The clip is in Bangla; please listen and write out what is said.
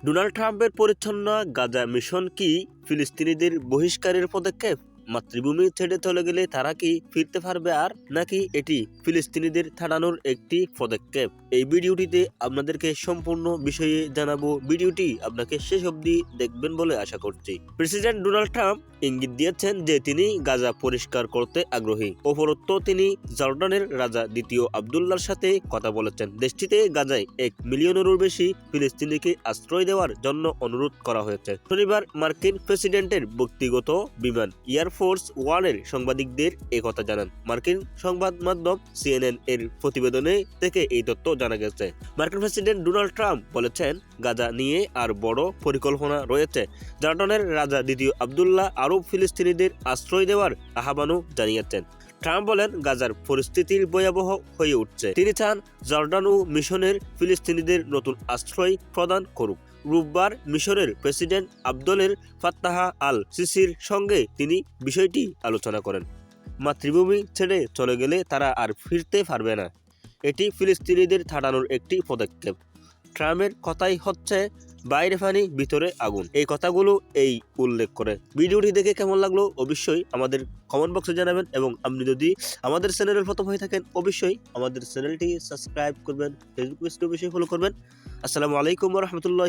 ডোনাল্ড ট্রাম্পের পরিচ্ছন্ন গাজা মিশন কি ফিলিস্তিনিদের বহিষ্কারের পদক্ষেপ? মাতৃভূমি ছেড়ে চলে গেলে তারা কি ফিরতে পারবে আর নাকি এটি ফিলিস্তিনিদের থামানোর একটি পদক্ষেপ? এই ভিডিওটিতে আপনাদেরকে সম্পূর্ণ বিষয়ে জানাবো। ভিডিওটি আপনাকে শেষ অবধি দেখবেন বলে আশা করছি। প্রেসিডেন্ট ডোনাল্ড ট্রাম্প ইঙ্গিত দিয়েছেন যে তিনি গাজা পরিষ্কার করতে আগ্রহী। অপরত্ব তিনি জর্ডানের রাজা দ্বিতীয় আবদুল্লাহর সাথে কথা বলেছেন। দেশটিতে গাজায় 1 মিলিয়নেরও বেশি ফিলিস্তিনিকে আশ্রয় দেওয়ার জন্য অনুরোধ করা হয়েছে। শনিবার মার্কিন প্রেসিডেন্টের ব্যক্তিগত বিমান এয়ারফোর্স ওয়ানের সাংবাদিকদের একথা জানান। মার্কিন সংবাদ মাধ্যম CNN এর প্রতিবেদনে থেকে এই তথ্য জানা গেছে। মার্কিন প্রেসিডেন্ট ডোনাল্ড ট্রাম্প বলেছেন গাজা নিয়ে আর বড় পরিকল্পনা রয়েছে। জর্ডানের রাজা দ্বিতীয় আবদুল্লাহ আরব ফিলিস্তিনিদের আশ্রয় দেওয়ার আহ্বানও জানিয়েছেন। ট্রাম্প বলেন গাজার পরিস্থিতির ভয়াবহ হয়ে উঠছে। তিনি চান জর্ডান ও মিশনের ফিলিস্তিনিদের নতুন আশ্রয় প্রদান করুক। রোববার মিশরের প্রেসিডেন্ট আবদুল ফাত্তাহ আল সিসির সঙ্গে তিনি বিষয়টি আলোচনা করেন। মাতৃভূমি ছেড়ে চলে গেলে তারা আর ফিরতে পারবে না। এটি ফিলিস্তিনিদের থামানোর একটি পদক্ষেপ। ট্রাম্পের কথাই হচ্ছে বাইরে পানি ভিতরে আগুন। এই কথাগুলো এই উল্লেখ করে। ভিডিওটি দেখে কেমন লাগলো অবশ্যই আমাদের কমেন্ট বক্সে জানাবেন এবং আপনি যদি আমাদের চ্যানেলের প্রথম হয়ে থাকেন অবশ্যই আমাদের চ্যানেলটি সাবস্ক্রাইব করবেন, ফেসবুক পেজটি অবশ্যই ফলো করবেন। আসসালামু আলাইকুম ওয়া রাহমাতুল্লাহ।